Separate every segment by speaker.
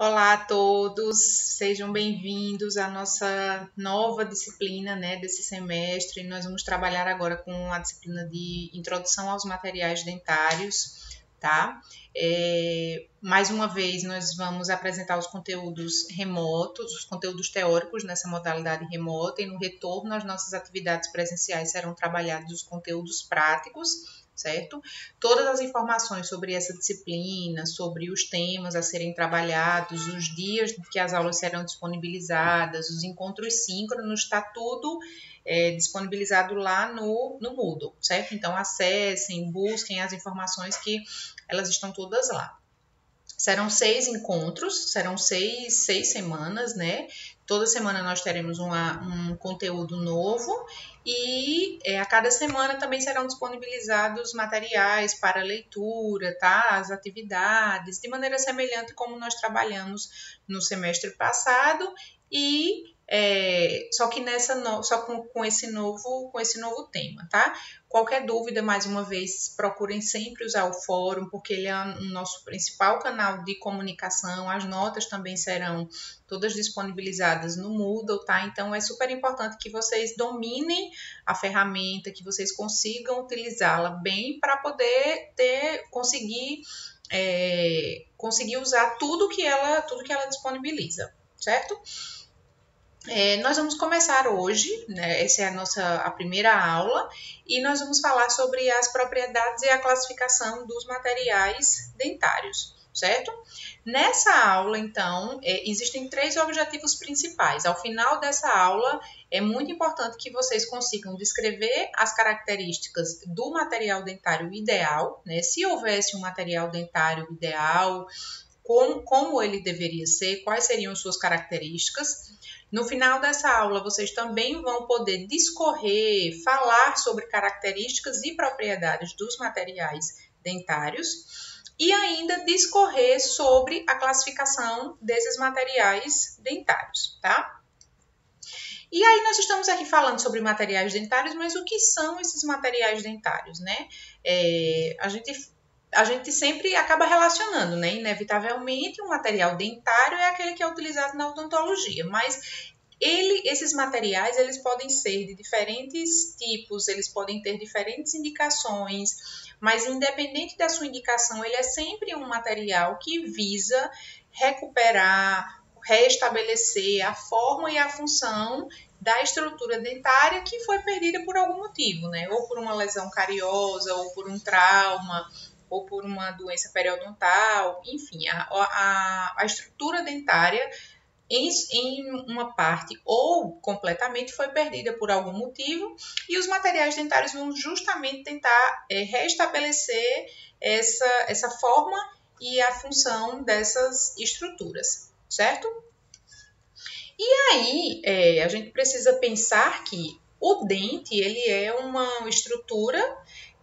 Speaker 1: Olá a todos, sejam bem-vindos à nossa nova disciplina, desse semestre. Nós vamos trabalhar agora com a disciplina de Introdução aos Materiais Dentários, tá? Mais uma vez, nós vamos apresentar os conteúdos remotos, os conteúdos teóricos nessa modalidade remota, e no retorno às nossas atividades presenciais serão trabalhados os conteúdos práticos, certo? Todas as informações sobre essa disciplina, sobre os temas a serem trabalhados, os dias que as aulas serão disponibilizadas, os encontros síncronos, está tudo disponibilizado lá no Moodle, certo? Então, acessem, busquem as informações que elas estão todas lá. Serão 6 encontros, serão seis semanas, né? Toda semana nós teremos um conteúdo novo e a cada semana também serão disponibilizados materiais para leitura, tá? As atividades, de maneira semelhante como nós trabalhamos no semestre passado e só que com esse novo tema, tá? Qualquer dúvida, mais uma vez, procurem sempre usar o fórum, porque ele é o nosso principal canal de comunicação. As notas também serão todas disponibilizadas no Moodle, tá? Então, é super importante que vocês dominem a ferramenta, que vocês consigam utilizá-la bem para poder conseguir usar tudo que ela disponibiliza, certo? Nós vamos começar hoje, né? Essa é a primeira aula, e nós vamos falar sobre as propriedades e a classificação dos materiais dentários, certo? Nessa aula, então, existem 3 objetivos principais. Ao final dessa aula, é muito importante que vocês consigam descrever as características do material dentário ideal, né? Se houvesse um material dentário ideal, como ele deveria ser, quais seriam suas características. No final dessa aula, vocês também vão poder discorrer, falar sobre características e propriedades dos materiais dentários e ainda discorrer sobre a classificação desses materiais dentários, tá? E aí nós estamos aqui falando sobre materiais dentários, mas o que são esses materiais dentários, né? A gente sempre acaba relacionando, né? Inevitavelmente, um material dentário é aquele que é utilizado na odontologia, mas esses materiais, eles podem ser de diferentes tipos, eles podem ter diferentes indicações, mas independente da sua indicação, ele é sempre um material que visa recuperar, restabelecer a forma e a função da estrutura dentária que foi perdida por algum motivo, né? Ou por uma lesão cariosa, ou por um trauma, ou por uma doença periodontal, enfim, a estrutura dentária em uma parte ou completamente foi perdida por algum motivo, e os materiais dentários vão justamente tentar restabelecer essa forma e a função dessas estruturas, certo? E aí, a gente precisa pensar que o dente, ele é uma estrutura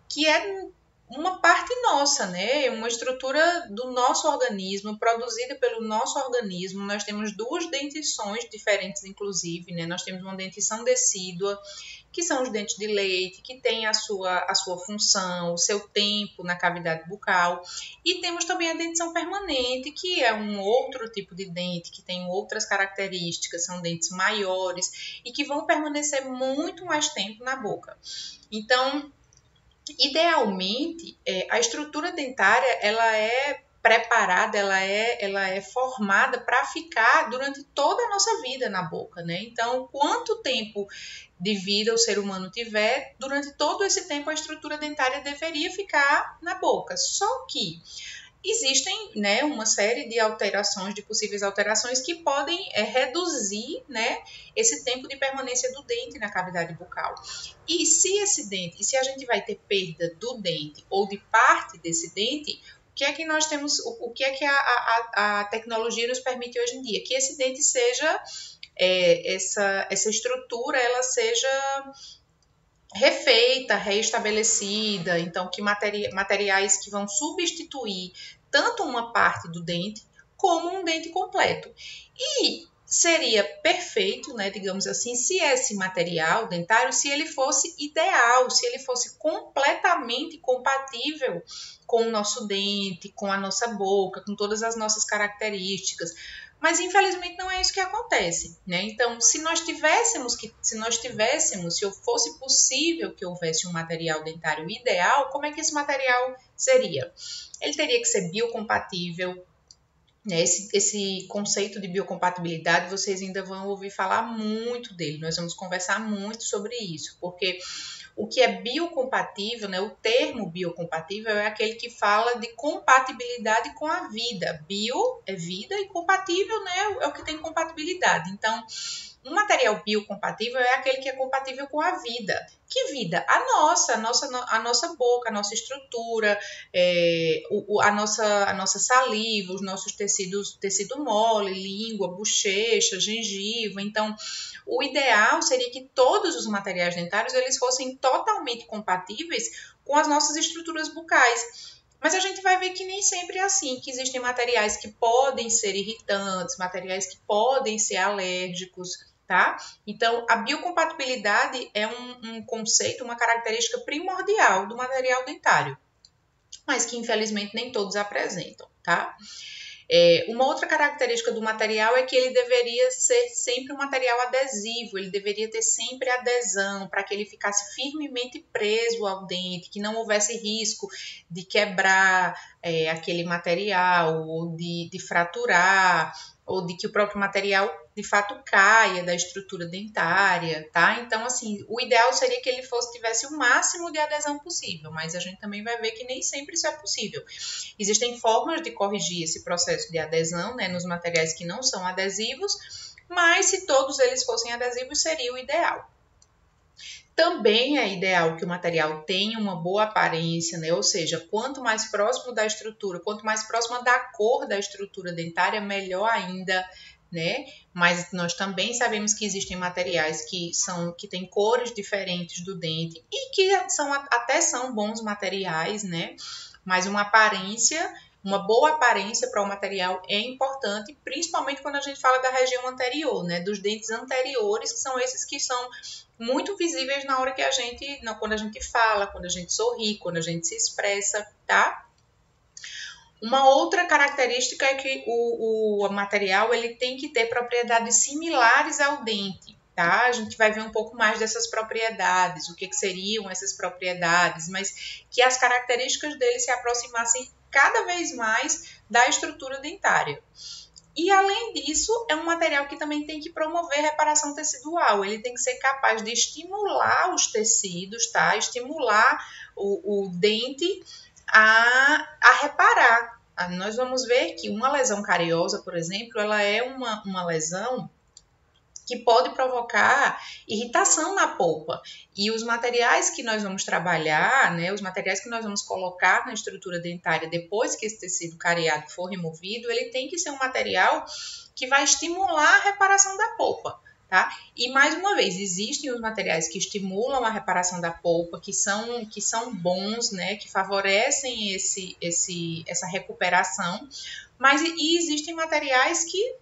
Speaker 1: que é uma parte nossa, né? Uma estrutura do nosso organismo, produzida pelo nosso organismo. Nós temos 2 dentições diferentes, inclusive, né? Nós temos uma dentição decídua, que são os dentes de leite, que tem a sua função, o seu tempo na cavidade bucal. E temos também a dentição permanente, que é um outro tipo de dente, que tem outras características, são dentes maiores e que vão permanecer muito mais tempo na boca. Então, idealmente, a estrutura dentária ela é preparada, ela é formada para ficar durante toda a nossa vida na boca, né? Então, quanto tempo de vida o ser humano tiver, durante todo esse tempo a estrutura dentária deveria ficar na boca. Só que existem, né, uma série de alterações, de possíveis alterações que podem reduzir, né, esse tempo de permanência do dente na cavidade bucal. E se a gente vai ter perda do dente ou de parte desse dente, o que é que nós temos, o que é que a tecnologia nos permite hoje em dia? Que esse dente seja, essa estrutura, ela seja refeita, reestabelecida, então que materiais que vão substituir tanto uma parte do dente como um dente completo. E seria perfeito, né, digamos assim, se esse material dentário, se ele fosse ideal, se ele fosse completamente compatível com o nosso dente, com a nossa boca, com todas as nossas características. Mas infelizmente não é isso que acontece, né? Então, se eu fosse possível que houvesse um material dentário ideal, como é que esse material seria? Ele teria que ser biocompatível, né? Esse conceito de biocompatibilidade, vocês ainda vão ouvir falar muito dele. Nós vamos conversar muito sobre isso, porque o que é biocompatível, né? O termo biocompatível é aquele que fala de compatibilidade com a vida. Bio é vida e compatível, né? É o que tem compatibilidade. Então, um material biocompatível é aquele que é compatível com a vida. Que vida? A nossa boca, a nossa estrutura, a nossa saliva, os nossos tecido mole, língua, bochecha, gengiva. Então, o ideal seria que todos os materiais dentários eles fossem totalmente compatíveis com as nossas estruturas bucais. Mas a gente vai ver que nem sempre é assim, que existem materiais que podem ser irritantes, materiais que podem ser alérgicos, tá? Então, a biocompatibilidade é um conceito, uma característica primordial do material dentário, mas que infelizmente nem todos apresentam, tá? Uma outra característica do material é que ele deveria ser sempre um material adesivo, ele deveria ter sempre adesão para que ele ficasse firmemente preso ao dente, que não houvesse risco de quebrar aquele material, ou de fraturar, ou de que o próprio material de fato caia da estrutura dentária, tá? Então, assim, o ideal seria que ele tivesse o máximo de adesão possível, mas a gente também vai ver que nem sempre isso é possível. Existem formas de corrigir esse processo de adesão, né, nos materiais que não são adesivos, mas se todos eles fossem adesivos, seria o ideal. Também é ideal que o material tenha uma boa aparência, né? Ou seja, quanto mais próximo da estrutura, quanto mais próxima da cor da estrutura dentária, melhor ainda, né? Mas nós também sabemos que existem materiais que têm cores diferentes do dente e que até são bons materiais, né? Mas uma boa aparência para o material é importante, principalmente quando a gente fala da região anterior, né? Dos dentes anteriores, que são esses que são muito visíveis na hora que quando a gente fala, quando a gente sorri, quando a gente se expressa, tá? Uma outra característica é que o material ele tem que ter propriedades similares ao dente, tá? A gente vai ver um pouco mais dessas propriedades, o que seriam essas propriedades, mas que as características dele se aproximassem cada vez mais da estrutura dentária. E, além disso, é um material que também tem que promover reparação tecidual. Ele tem que ser capaz de estimular os tecidos, tá? Estimular o dente a reparar. Nós vamos ver que uma lesão cariosa, por exemplo, ela é uma lesão que pode provocar irritação na polpa. E os materiais que nós vamos trabalhar, né, os materiais que nós vamos colocar na estrutura dentária depois que esse tecido cariado for removido, ele tem que ser um material que vai estimular a reparação da polpa. Tá? E, mais uma vez, existem os materiais que estimulam a reparação da polpa, que são bons, né, que favorecem essa recuperação, mas existem materiais que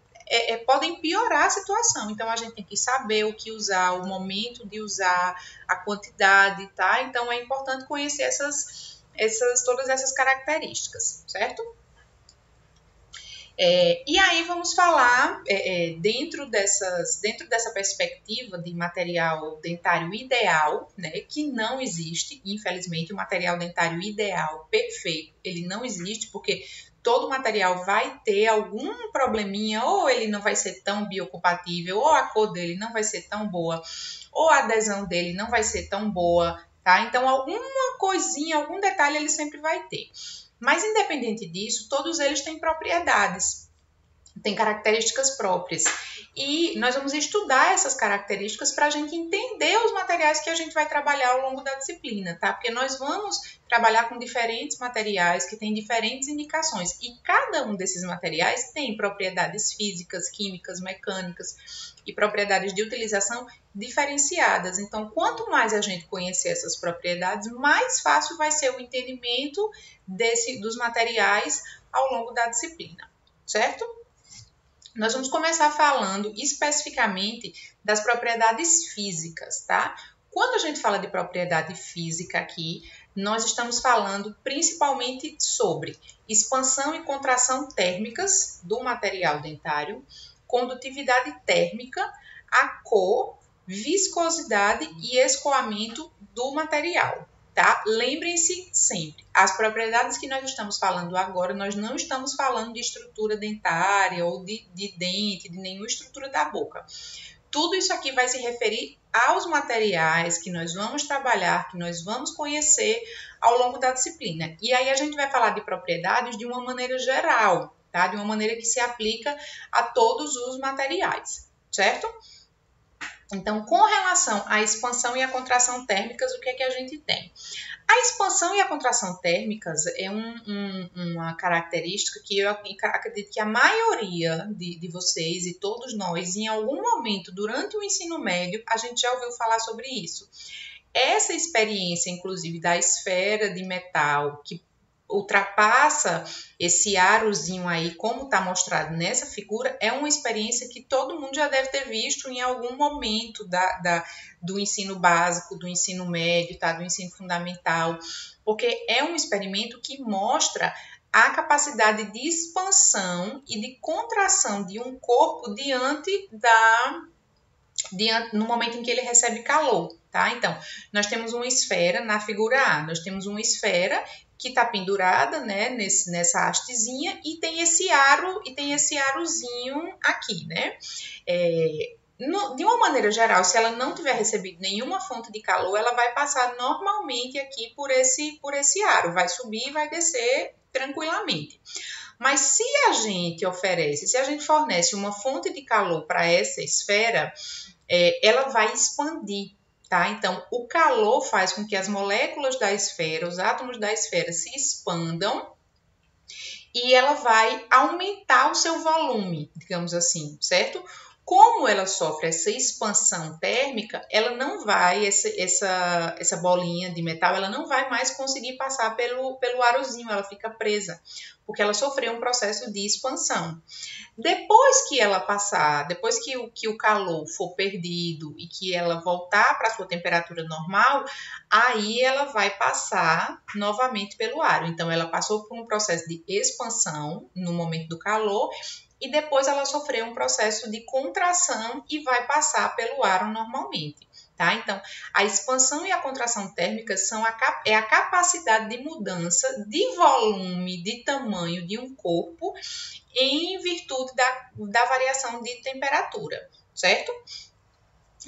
Speaker 1: podem piorar a situação. Então, a gente tem que saber o que usar, o momento de usar, a quantidade, tá? Então, é importante conhecer todas essas características, certo? E aí vamos falar, dentro dessa perspectiva de material dentário ideal, né, que não existe, infelizmente, o material dentário ideal, perfeito, ele não existe, porque todo material vai ter algum probleminha, ou ele não vai ser tão biocompatível, ou a cor dele não vai ser tão boa, ou a adesão dele não vai ser tão boa, tá? Então, alguma coisinha, algum detalhe ele sempre vai ter. Mas, independente disso, todos eles têm propriedades, têm características próprias. E nós vamos estudar essas características para a gente entender os materiais que a gente vai trabalhar ao longo da disciplina, tá? Porque nós vamos trabalhar com diferentes materiais que têm diferentes indicações. E cada um desses materiais tem propriedades físicas, químicas, mecânicas e propriedades de utilização diferenciadas. Então, quanto mais a gente conhecer essas propriedades, mais fácil vai ser o entendimento dos materiais ao longo da disciplina, certo? Nós vamos começar falando especificamente das propriedades físicas, tá? Quando a gente fala de propriedade física aqui, nós estamos falando principalmente sobre expansão e contração térmicas do material dentário, condutividade térmica, a cor, viscosidade e escoamento do material. Tá? Lembrem-se sempre, as propriedades que nós estamos falando agora, nós não estamos falando de estrutura dentária ou de dente, de nenhuma estrutura da boca. Tudo isso aqui vai se referir aos materiais que nós vamos trabalhar, que nós vamos conhecer ao longo da disciplina. E aí a gente vai falar de propriedades de uma maneira geral, tá? De uma maneira que se aplica a todos os materiais, certo? Então, com relação à expansão e à contração térmicas, o que é que a gente tem? A expansão e a contração térmicas é uma característica que eu acredito que a maioria de vocês e todos nós, em algum momento durante o ensino médio, a gente já ouviu falar sobre isso. Essa experiência, inclusive, da esfera de metal que ultrapassa esse arozinho aí, como está mostrado nessa figura, é uma experiência que todo mundo já deve ter visto em algum momento do ensino básico, do ensino médio, tá? Do ensino fundamental, porque é um experimento que mostra a capacidade de expansão e de contração de um corpo no momento em que ele recebe calor, tá? Então, nós temos uma esfera na figura A, nós temos uma esfera que está pendurada, né, nessa hastezinha e tem esse arozinho aqui, né? De uma maneira geral, se ela não tiver recebido nenhuma fonte de calor, ela vai passar normalmente aqui por esse aro, vai subir e vai descer tranquilamente. Mas se a gente fornece uma fonte de calor para essa esfera, ela vai expandir, tá? Então, o calor faz com que as moléculas da esfera, os átomos da esfera se expandam e ela vai aumentar o seu volume, digamos assim, certo? Como ela sofre essa expansão térmica, ela não vai, essa bolinha de metal, ela não vai mais conseguir passar pelo arozinho, ela fica presa, porque ela sofreu um processo de expansão. Depois que ela passar, depois que o calor for perdido e que ela voltar para a sua temperatura normal, aí ela vai passar novamente pelo aro. Então, ela passou por um processo de expansão no momento do calor e depois ela sofreu um processo de contração e vai passar pelo aro normalmente. Tá? Então, a expansão e a contração térmica é a capacidade de mudança de volume, de tamanho de um corpo em virtude da variação de temperatura, certo?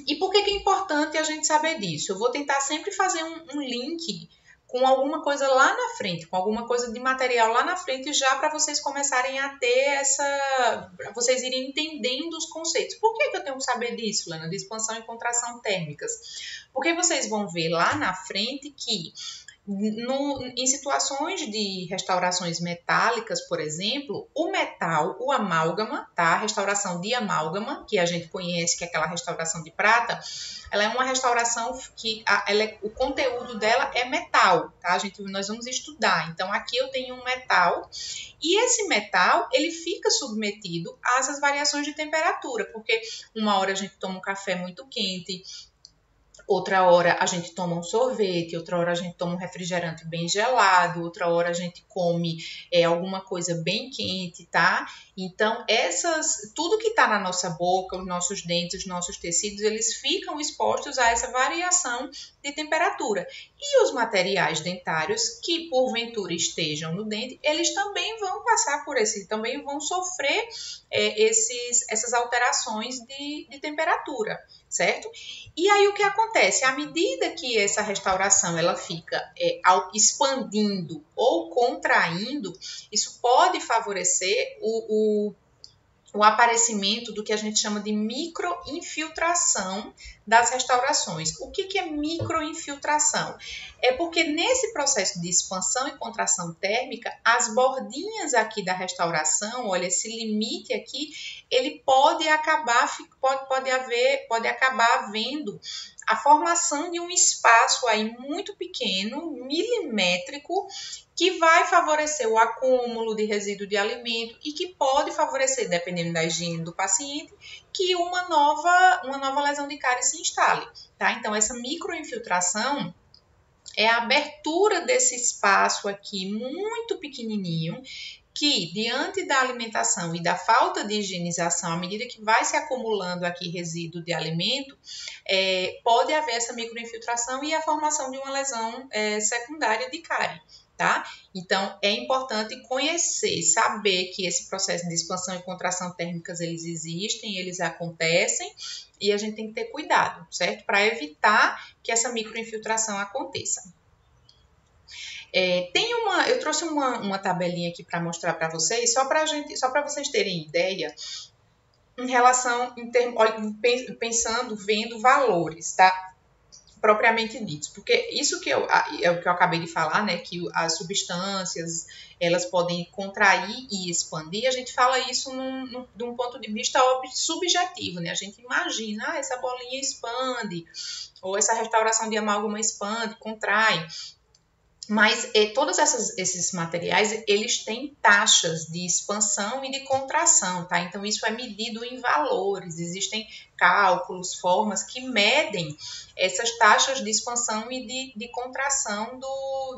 Speaker 1: E por que é importante a gente saber disso? Eu vou tentar sempre fazer um link com alguma coisa lá na frente, com alguma coisa de material lá na frente, já para vocês começarem a ter para vocês irem entendendo os conceitos. Por que eu tenho que saber disso, Lana, de expansão e contração térmicas? Porque vocês vão ver lá na frente que em situações de restaurações metálicas, por exemplo, o metal, o amálgama, tá? A restauração de amálgama, que a gente conhece, que é aquela restauração de prata, ela é uma restauração que o conteúdo dela é metal, tá? Nós vamos estudar. Então, aqui eu tenho um metal e esse metal, ele fica submetido a essas variações de temperatura, porque uma hora a gente toma um café muito quente, outra hora a gente toma um sorvete, outra hora a gente toma um refrigerante bem gelado, outra hora a gente come alguma coisa bem quente, tá? Então, tudo que está na nossa boca, os nossos dentes, os nossos tecidos, eles ficam expostos a essa variação de temperatura. E os materiais dentários que, porventura, estejam no dente, eles também vão passar por também vão sofrer essas alterações de temperatura, certo? E aí o que acontece? À medida que essa restauração ela fica expandindo ou contraindo, isso pode favorecer o aparecimento do que a gente chama de microinfiltração das restaurações. O que é microinfiltração? É porque nesse processo de expansão e contração térmica, as bordinhas aqui da restauração, olha, esse limite aqui, ele pode acabar havendo a formação de um espaço aí muito pequeno, milimétrico, que vai favorecer o acúmulo de resíduo de alimento e que pode favorecer, dependendo da higiene do paciente, que uma nova lesão de cárie se instale, tá? Então, essa microinfiltração é a abertura desse espaço aqui muito pequenininho, que diante da alimentação e da falta de higienização, à medida que vai se acumulando aqui resíduo de alimento, pode haver essa microinfiltração e a formação de uma lesão secundária de cárie. Tá? Então, é importante conhecer, saber que esse processo de expansão e contração térmicas, eles existem, eles acontecem, e a gente tem que ter cuidado, certo? Para evitar que essa microinfiltração aconteça. Eu trouxe uma tabelinha aqui para mostrar para vocês, só para vocês terem ideia, em relação, pensando, vendo valores, tá? Propriamente ditos, porque isso é o que eu acabei de falar, né, que as substâncias, elas podem contrair e expandir, a gente fala isso de um ponto de vista subjetivo, né, a gente imagina, essa bolinha expande, ou essa restauração de amálgama expande, contrai, mas todos esses materiais, eles têm taxas de expansão e de contração, tá? Então, isso é medido em valores. Existem cálculos, formas que medem essas taxas de expansão e de contração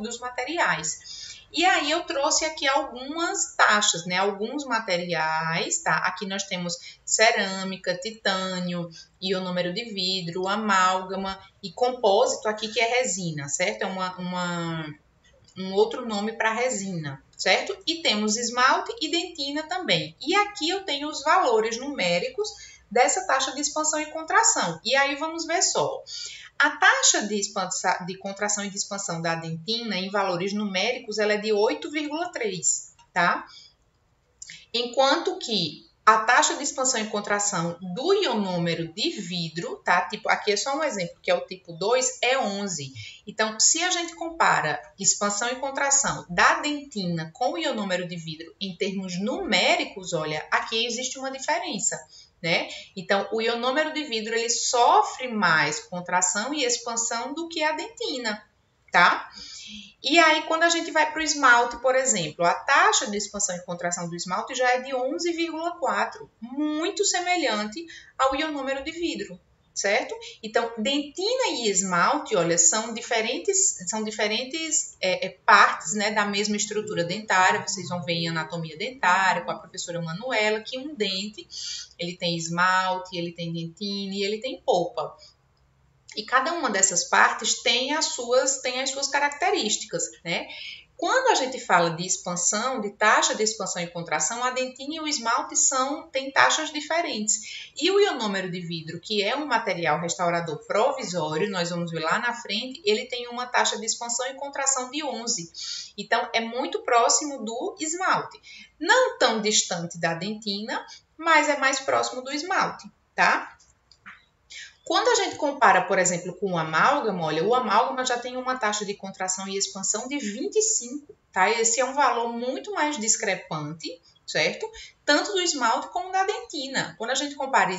Speaker 1: dos materiais. E aí, eu trouxe aqui algumas taxas, né? Alguns materiais, tá? Aqui nós temos cerâmica, titânio, ionômero de vidro, amálgama e compósito aqui que é resina, certo? É um outro nome para resina, certo? E temos esmalte e dentina também. E aqui eu tenho os valores numéricos dessa taxa de expansão e contração. E aí vamos ver só. A taxa de contração e de expansão da dentina em valores numéricos, ela é de 8,3, tá? Enquanto que a taxa de expansão e contração do ionômero de vidro, tá? Tipo, aqui é só um exemplo, que é o tipo 2, é 11. Então, se a gente compara expansão e contração da dentina com o ionômero de vidro em termos numéricos, olha, aqui existe uma diferença, né? Então, o ionômero de vidro, ele sofre mais contração e expansão do que a dentina, tá? E aí, quando a gente vai para o esmalte, por exemplo, a taxa de expansão e contração do esmalte já é de 11,4, muito semelhante ao ionômero de vidro, certo? Então, dentina e esmalte, olha, são diferentes partes, né, da mesma estrutura dentária. Vocês vão ver em anatomia dentária com a professora Manuela que um dente, ele tem esmalte, ele tem dentina e ele tem polpa. E cada uma dessas partes tem as suas características, né? Quando a gente fala de expansão, de taxa de expansão e contração, a dentina e o esmalte têm taxas diferentes. E o ionômero de vidro, que é um material restaurador provisório, nós vamos ver lá na frente, ele tem uma taxa de expansão e contração de 11. Então, é muito próximo do esmalte. Não tão distante da dentina, mas é mais próximo do esmalte, tá? Quando a gente compara, por exemplo, com o amálgama, olha, o amálgama já tem uma taxa de contração e expansão de 25, tá? Esse é um valor muito mais discrepante, certo? Tanto do esmalte como da dentina. Quando a gente compara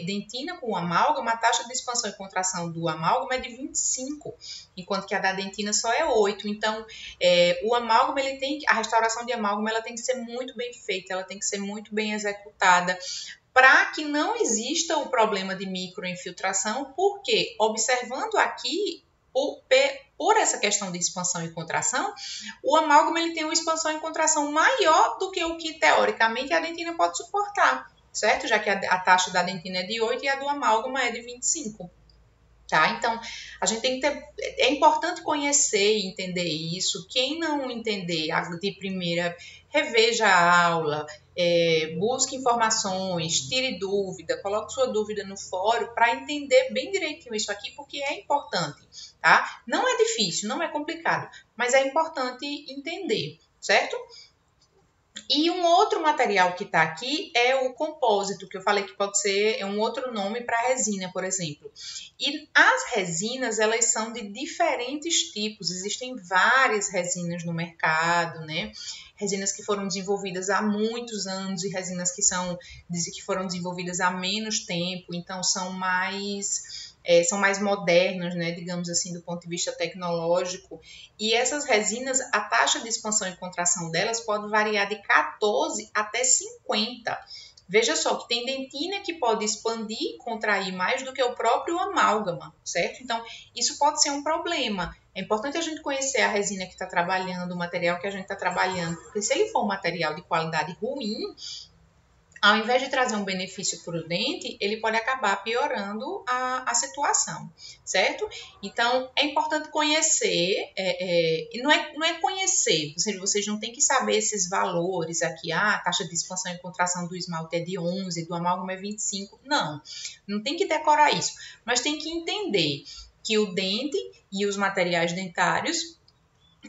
Speaker 1: dentina com o amálgama, a taxa de expansão e contração do amálgama é de 25, enquanto que a da dentina só é 8. Então, o amálgama, a restauração de amálgama, ela tem que ser muito bem feita, ela tem que ser muito bem executada, para que não exista o problema de microinfiltração, porque observando aqui, por essa questão de expansão e contração, o amálgama ele tem uma expansão e contração maior do que o que, teoricamente, a dentina pode suportar, certo? Já que a taxa da dentina é de 8 e a do amálgama é de 25. Tá? Então, a gente tem que é importante conhecer e entender isso. Quem não entender de primeira, reveja a aula, busque informações, tire dúvida, coloque sua dúvida no fórum para entender bem direitinho isso aqui, porque é importante, tá? Não é difícil, não é complicado, mas é importante entender, certo? E um outro material que está aqui é o compósito, que eu falei que pode ser um outro nome para resina, por exemplo. E as resinas, elas são de diferentes tipos, existem várias resinas no mercado, né? Resinas que foram desenvolvidas há muitos anos e resinas que foram desenvolvidas há menos tempo, então são mais são mais modernas, né, digamos assim, do ponto de vista tecnológico. E essas resinas, a taxa de expansão e contração delas pode variar de 14 até 50. Veja só que tem dentina que pode expandir e contrair mais do que o próprio amálgama, certo? Então, isso pode ser um problema. É importante a gente conhecer a resina que está trabalhando, o material que a gente está trabalhando, porque se ele for um material de qualidade ruim, ao invés de trazer um benefício para o dente, ele pode acabar piorando a situação, certo? Então, é importante conhecer, e não é conhecer, vocês não têm que saber esses valores aqui, a taxa de expansão e contração do esmalte é de 11, do amálgama é 25, não tem que decorar isso, mas tem que entender que o dente e os materiais dentários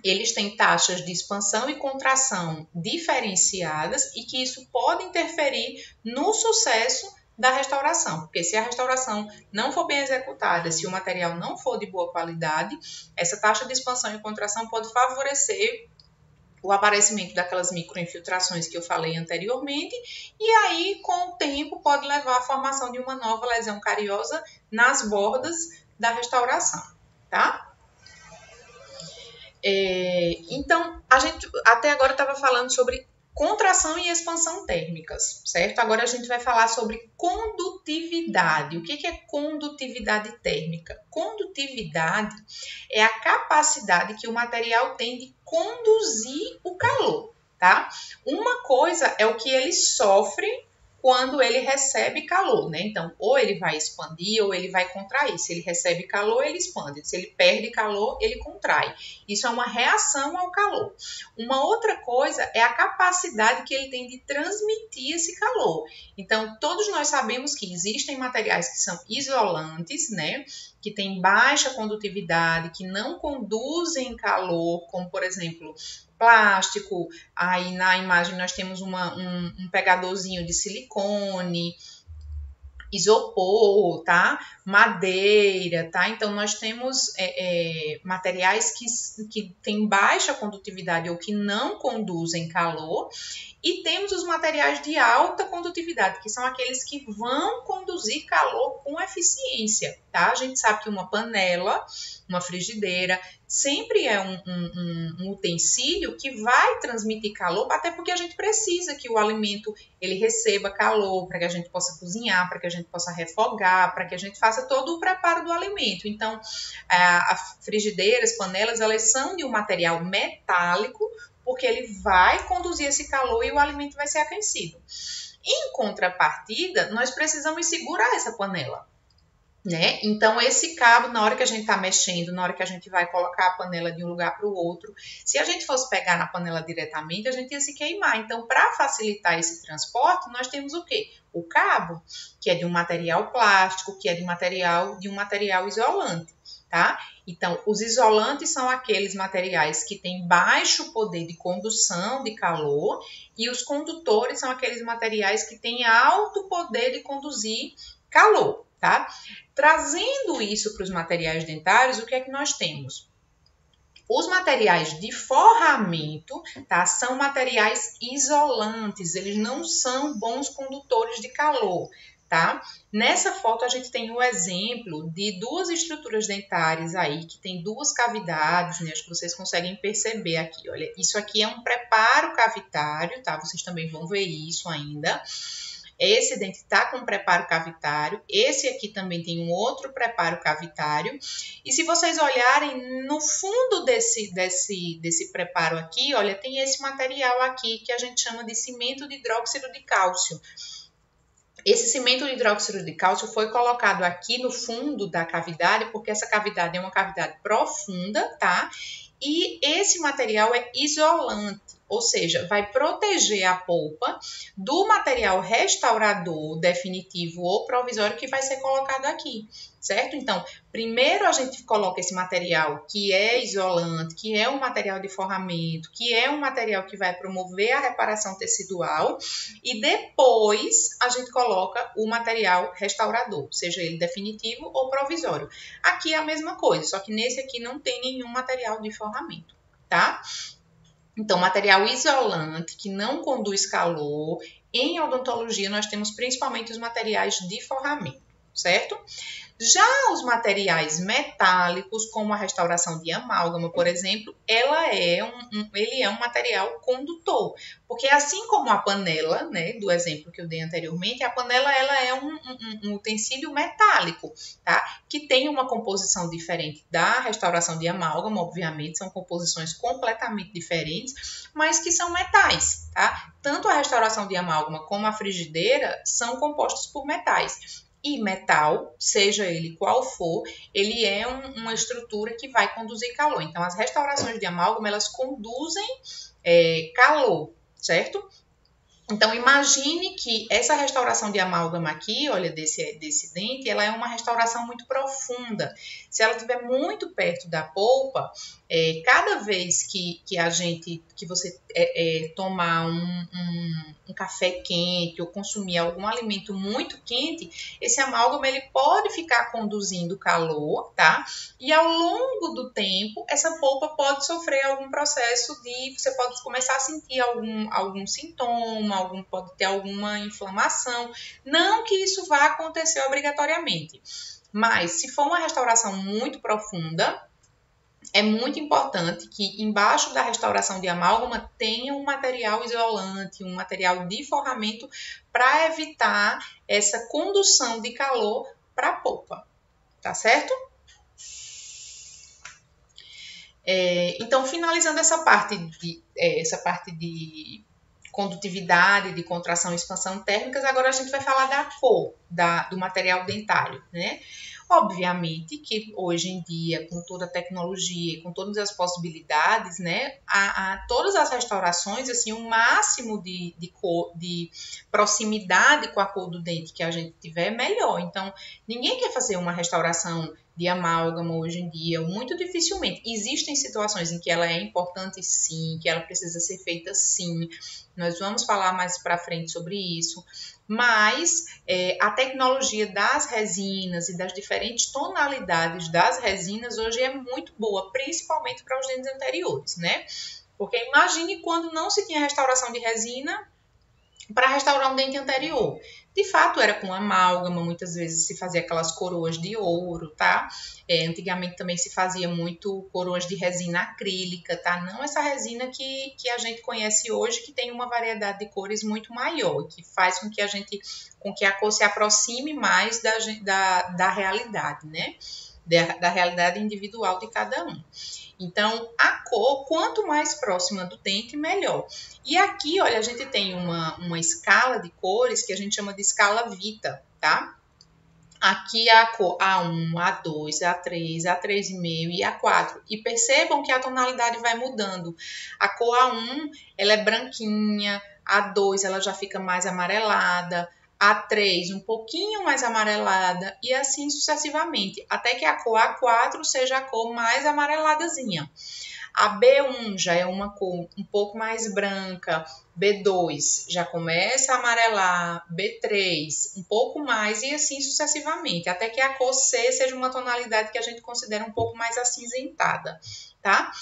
Speaker 1: eles têm taxas de expansão e contração diferenciadas e que isso pode interferir no sucesso da restauração, porque se a restauração não for bem executada, se o material não for de boa qualidade, essa taxa de expansão e contração pode favorecer o aparecimento daquelas microinfiltrações que eu falei anteriormente, e aí, com o tempo, pode levar à formação de uma nova lesão cariosa nas bordas da restauração, tá? Então, a gente até agora estava falando sobre contração e expansão térmicas, certo? Agora a gente vai falar sobre condutividade. O que é condutividade térmica? Condutividade é a capacidade que o material tem de conduzir o calor, tá? Uma coisa é o que ele sofre quando ele recebe calor, né? Então, ou ele vai expandir ou ele vai contrair. Se ele recebe calor, ele expande. Se ele perde calor, ele contrai. Isso é uma reação ao calor. Uma outra coisa é a capacidade que ele tem de transmitir esse calor. Então, todos nós sabemos que existem materiais que são isolantes, né? Que têm baixa condutividade, que não conduzem calor, como, por exemplo, plástico. Aí na imagem nós temos um pegadorzinho de silicone, isopor, tá? Madeira, tá? Então, nós temos materiais que têm baixa condutividade ou que não conduzem calor, e temos os materiais de alta condutividade, que são aqueles que vão conduzir calor com eficiência, tá? A gente sabe que uma panela, uma frigideira, sempre é um utensílio que vai transmitir calor, até porque a gente precisa que o alimento ele receba calor, para que a gente possa cozinhar, para que a gente possa refogar, para que a gente faça todo o preparo do alimento. Então, as frigideiras, panelas, elas são de um material metálico, porque ele vai conduzir esse calor e o alimento vai ser aquecido. Em contrapartida, nós precisamos segurar essa panela, né? Então, esse cabo, na hora que a gente está mexendo, na hora que a gente vai colocar a panela de um lugar para o outro, se a gente fosse pegar na panela diretamente, a gente ia se queimar. Então, para facilitar esse transporte, nós temos o quê? O cabo, que é de um material plástico, que é de um material isolante, tá? Então, os isolantes são aqueles materiais que têm baixo poder de condução de calor, e os condutores são aqueles materiais que têm alto poder de conduzir calor, tá? Trazendo isso para os materiais dentários, o que é que nós temos? Os materiais de forramento, tá, são materiais isolantes, eles não são bons condutores de calor, tá? Nessa foto a gente tem o exemplo de duas estruturas dentárias aí, que tem duas cavidades, né? Acho que vocês conseguem perceber aqui, olha, isso aqui é um preparo cavitário, tá? Vocês também vão ver isso ainda. Esse dente está com preparo cavitário, esse aqui também tem um outro preparo cavitário, e se vocês olharem no fundo desse preparo aqui, olha, tem esse material aqui que a gente chama de cimento de hidróxido de cálcio. Esse cimento de hidróxido de cálcio foi colocado aqui no fundo da cavidade, porque essa cavidade é uma cavidade profunda, tá? E esse material é isolante, ou seja, vai proteger a polpa do material restaurador definitivo ou provisório que vai ser colocado aqui, certo? Então, primeiro a gente coloca esse material que é isolante, que é um material de forramento, que é um material que vai promover a reparação tecidual, e depois a gente coloca o material restaurador, seja ele definitivo ou provisório. Aqui é a mesma coisa, só que nesse aqui não tem nenhum material de forramento, tá? Então, material isolante que não conduz calor. Em odontologia, nós temos principalmente os materiais de forramento. certo? Já os materiais metálicos, como a restauração de amálgama, por exemplo, ele é um material condutor. Porque assim como a panela, né, do exemplo que eu dei anteriormente, a panela ela é um utensílio metálico, tá? Que tem uma composição diferente da restauração de amálgama, obviamente, são composições completamente diferentes, mas que são metais, tá? Tanto a restauração de amálgama como a frigideira são compostos por metais. E metal, seja ele qual for, ele é uma estrutura que vai conduzir calor. Então, as restaurações de amálgama, elas conduzem calor, certo? Então, imagine que essa restauração de amálgama aqui, olha, desse dente, ela é uma restauração muito profunda. Se ela estiver muito perto da polpa, cada vez que você tomar um café quente ou consumir algum alimento muito quente, esse amálgama ele pode ficar conduzindo calor, tá? E ao longo do tempo, essa polpa pode sofrer algum processo você pode começar a sentir algum sintoma, pode ter alguma inflamação. Não que isso vá acontecer obrigatoriamente, mas se for uma restauração muito profunda, é muito importante que embaixo da restauração de amálgama tenha um material isolante, um material de forramento para evitar essa condução de calor para a polpa, tá certo? Então, finalizando essa parte de condutividade, de contração e expansão térmicas, agora a gente vai falar da cor do material dentário, né? Obviamente que hoje em dia, com toda a tecnologia, com todas as possibilidades, né, todas as restaurações, assim, o máximo de proximidade com a cor do dente que a gente tiver, melhor. Então, ninguém quer fazer uma restauração de amálgama hoje em dia, muito dificilmente. Existem situações em que ela é importante sim, que ela precisa ser feita sim. Nós vamos falar mais para frente sobre isso. Mas a tecnologia das resinas e das diferentes tonalidades das resinas hoje é muito boa, principalmente para os dentes anteriores, né? Porque imagine quando não se tinha restauração de resina para restaurar um dente anterior. De fato, era com amálgama, muitas vezes se fazia aquelas coroas de ouro, tá? Antigamente também se fazia muito coroas de resina acrílica, tá? Não essa resina que a gente conhece hoje, que tem uma variedade de cores muito maior, que faz com que a cor se aproxime mais da realidade, né? Da realidade individual de cada um. Então, a cor, quanto mais próxima do dente, melhor. E aqui, olha, a gente tem uma escala de cores que a gente chama de escala Vita, tá? Aqui a cor A1, A2, A3, A3,5 e A4. E percebam que a tonalidade vai mudando. A cor A1, ela é branquinha, A2 ela já fica mais amarelada, A3 um pouquinho mais amarelada e assim sucessivamente, até que a cor A4 seja a cor mais amareladazinha. A B1 já é uma cor um pouco mais branca, B2 já começa a amarelar, B3 um pouco mais e assim sucessivamente, até que a cor C seja uma tonalidade que a gente considera um pouco mais acinzentada, tá?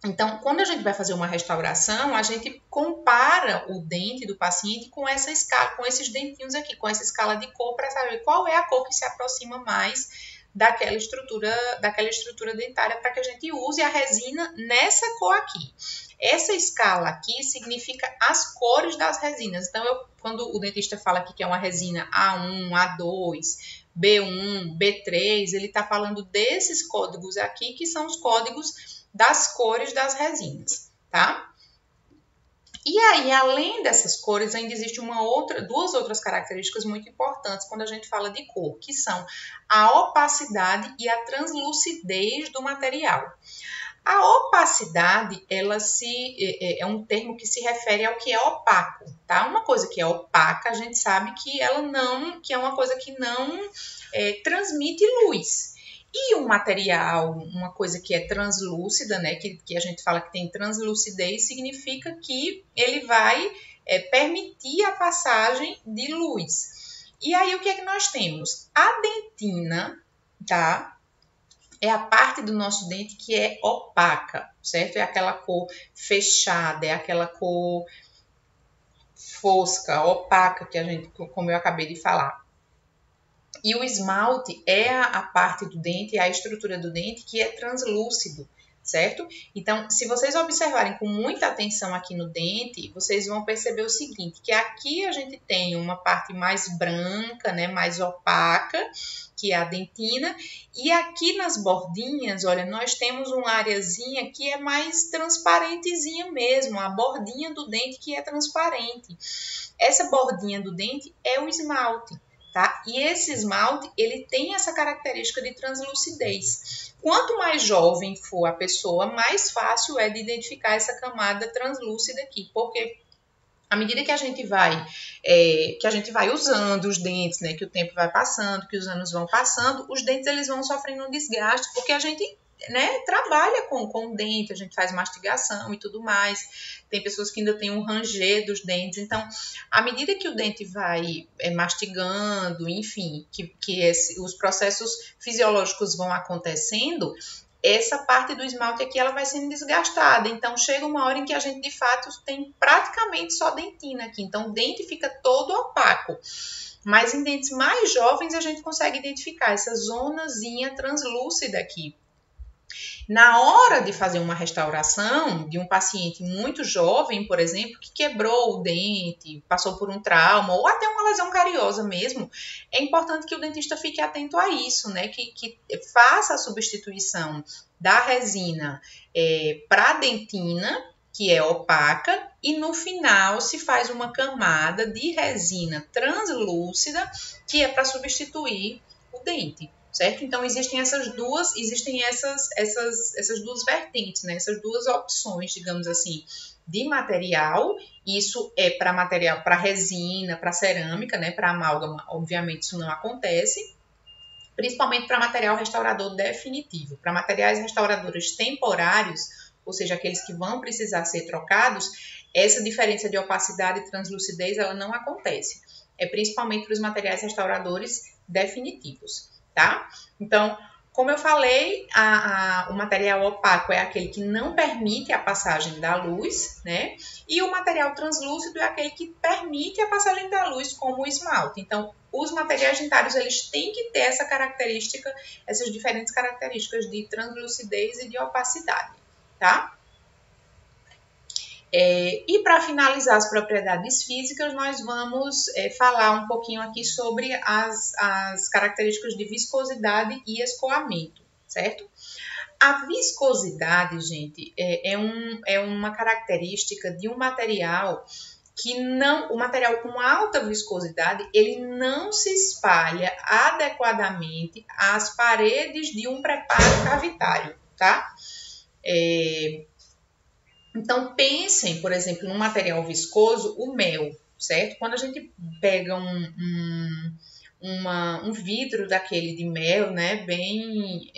Speaker 1: Então, quando a gente vai fazer uma restauração, a gente compara o dente do paciente com essa escala, com esses dentinhos aqui, com essa escala de cor, para saber qual é a cor que se aproxima mais daquela estrutura dentária, para que a gente use a resina nessa cor aqui. Essa escala aqui significa as cores das resinas. Então, quando o dentista fala aqui que é uma resina A1, A2, B1, B3, ele está falando desses códigos aqui, que são os códigos das cores das resinas, tá? E aí, além dessas cores, ainda existe duas outras características muito importantes quando a gente fala de cor, que são a opacidade e a translucidez do material. A opacidade, é um termo que se refere ao que é opaco, tá? Uma coisa que é opaca, a gente sabe que que é uma coisa que não transmite luz. E um material, uma coisa que é translúcida, né, que a gente fala que tem translucidez, significa que ele vai permitir a passagem de luz. E aí, o que é que nós temos? A dentina, tá? É a parte do nosso dente que é opaca, certo? É aquela cor fechada, é aquela cor fosca, opaca, como eu acabei de falar. E o esmalte é a parte do dente, a estrutura do dente que é translúcido, certo? Então, se vocês observarem com muita atenção aqui no dente, vocês vão perceber o seguinte, que aqui a gente tem uma parte mais branca, né, mais opaca, que é a dentina, e aqui nas bordinhas, olha, nós temos uma areazinha que é mais transparentezinha mesmo, a bordinha do dente que é transparente. Essa bordinha do dente é o esmalte. Tá? E esse esmalte, ele tem essa característica de translucidez. Quanto mais jovem for a pessoa, mais fácil é de identificar essa camada translúcida aqui, porque à medida que a gente vai usando os dentes, né, que o tempo vai passando, que os anos vão passando, os dentes eles vão sofrendo um desgaste, porque a gente, né, trabalha com o dente, a gente faz mastigação e tudo mais. Tem pessoas que ainda têm um ranger dos dentes. Então, à medida que o dente vai mastigando, enfim, os processos fisiológicos vão acontecendo, essa parte do esmalte aqui ela vai sendo desgastada. Então, chega uma hora em que a gente, de fato, tem praticamente só dentina aqui. Então, o dente fica todo opaco. Mas em dentes mais jovens, a gente consegue identificar essa zonazinha translúcida aqui. Na hora de fazer uma restauração de um paciente muito jovem, por exemplo, que quebrou o dente, passou por um trauma ou até uma lesão cariosa mesmo, é importante que o dentista fique atento a isso, né? Que faça a substituição da resina para a dentina, que é opaca, e no final se faz uma camada de resina translúcida, que é para substituir o dente. Certo? Então, existem essas duas vertentes, né? Essas duas opções, digamos assim, de material. Isso é para material, para resina, para cerâmica, né? Para amálgama, obviamente, isso não acontece. Principalmente para material restaurador definitivo. Para materiais restauradores temporários, ou seja, aqueles que vão precisar ser trocados, essa diferença de opacidade e translucidez, ela não acontece. É principalmente para os materiais restauradores definitivos. Tá? Então, como eu falei, o material opaco é aquele que não permite a passagem da luz, né? E o material translúcido é aquele que permite a passagem da luz, como o esmalte. Então, os materiais dentários, eles têm que ter essa característica, essas diferentes características de translucidez e de opacidade, tá? E para finalizar as propriedades físicas, nós vamos falar um pouquinho aqui sobre as características de viscosidade e escoamento, certo? A viscosidade, gente, é uma característica de um material que o material com alta viscosidade, ele não se espalha adequadamente às paredes de um preparo cavitário, tá? Então, pensem, por exemplo, num material viscoso, o mel, certo? Quando a gente pega um vidro daquele de mel, né, bem...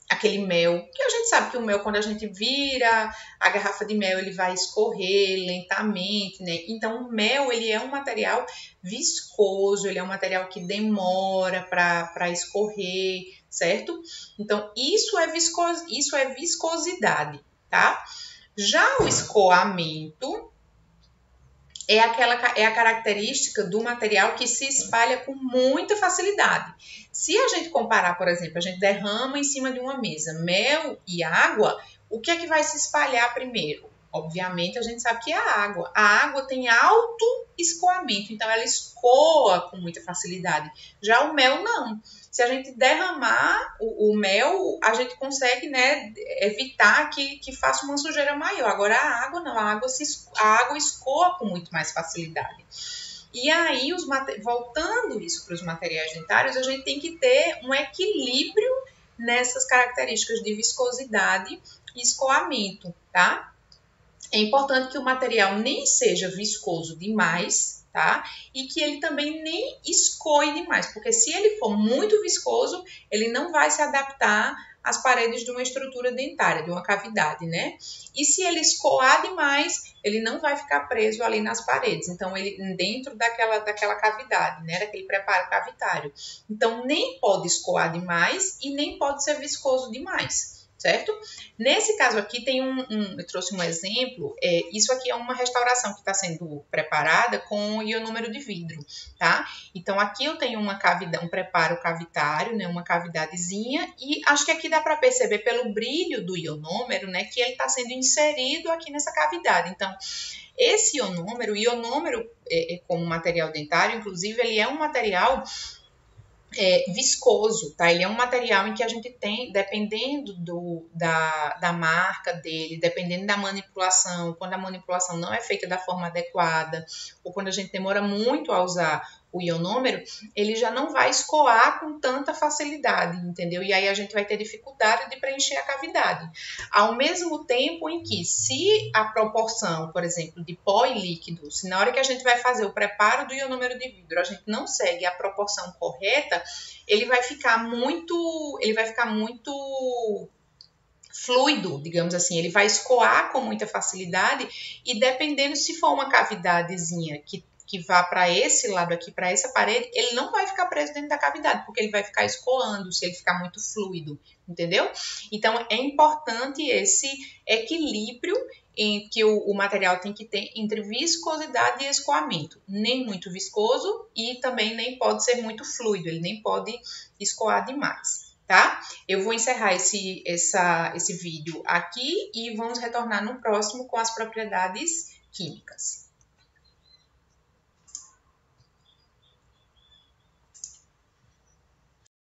Speaker 1: aquele mel, que a gente sabe que o mel, quando a gente vira a garrafa de mel, ele vai escorrer lentamente, né? Então, o mel, ele é um material viscoso, ele é um material que demora para escorrer, certo? Então, isso é viscosidade, tá? Já o escoamento é a característica do material que se espalha com muita facilidade. Se a gente comparar, por exemplo, a gente derrama em cima de uma mesa mel e água, o que é que vai se espalhar primeiro? Obviamente, a gente sabe que é a água. A água tem alto escoamento, então ela escoa com muita facilidade. Já o mel, não. Se a gente derramar o mel, a gente consegue, né, evitar que faça uma sujeira maior. Agora, a água não. A água escoa com muito mais facilidade. E aí, voltando isso para os materiais dentários, a gente tem que ter um equilíbrio nessas características de viscosidade e escoamento, tá? É importante que o material nem seja viscoso demais, tá? E que ele também nem escoe demais, porque se ele for muito viscoso, ele não vai se adaptar às paredes de uma estrutura dentária, de uma cavidade, né? E se ele escoar demais, ele não vai ficar preso ali nas paredes, então ele dentro daquela cavidade, né? Daquele preparo cavitário. Então nem pode escoar demais e nem pode ser viscoso demais. certo? Nesse caso aqui eu trouxe um exemplo, isso aqui é uma restauração que está sendo preparada com ionômero de vidro, tá? Então aqui eu tenho uma cavidade, um preparo cavitário, né, uma cavidadezinha, e acho que aqui dá para perceber pelo brilho do ionômero, né, que ele está sendo inserido aqui nessa cavidade. Então esse ionômero, como material dentário, inclusive ele é um material viscoso, tá? Ele é um material em que a gente tem, dependendo da marca dele, dependendo da manipulação, quando a manipulação não é feita da forma adequada, ou quando a gente demora muito a usar o ionômero, ele já não vai escoar com tanta facilidade, entendeu? E aí a gente vai ter dificuldade de preencher a cavidade. Ao mesmo tempo em que, se a proporção, por exemplo, de pó e líquido, se na hora que a gente vai fazer o preparo do ionômero de vidro, a gente não segue a proporção correta, ele vai ficar muito fluido, digamos assim, ele vai escoar com muita facilidade e dependendo se for uma cavidadezinha que vá para esse lado aqui, para essa parede, ele não vai ficar preso dentro da cavidade, porque ele vai ficar escoando se ele ficar muito fluido, entendeu? Então, é importante esse equilíbrio em que o material tem que ter entre viscosidade e escoamento. Nem muito viscoso e também nem pode ser muito fluido, ele nem pode escoar demais, tá? Eu vou encerrar esse vídeo aqui e vamos retornar no próximo com as propriedades químicas.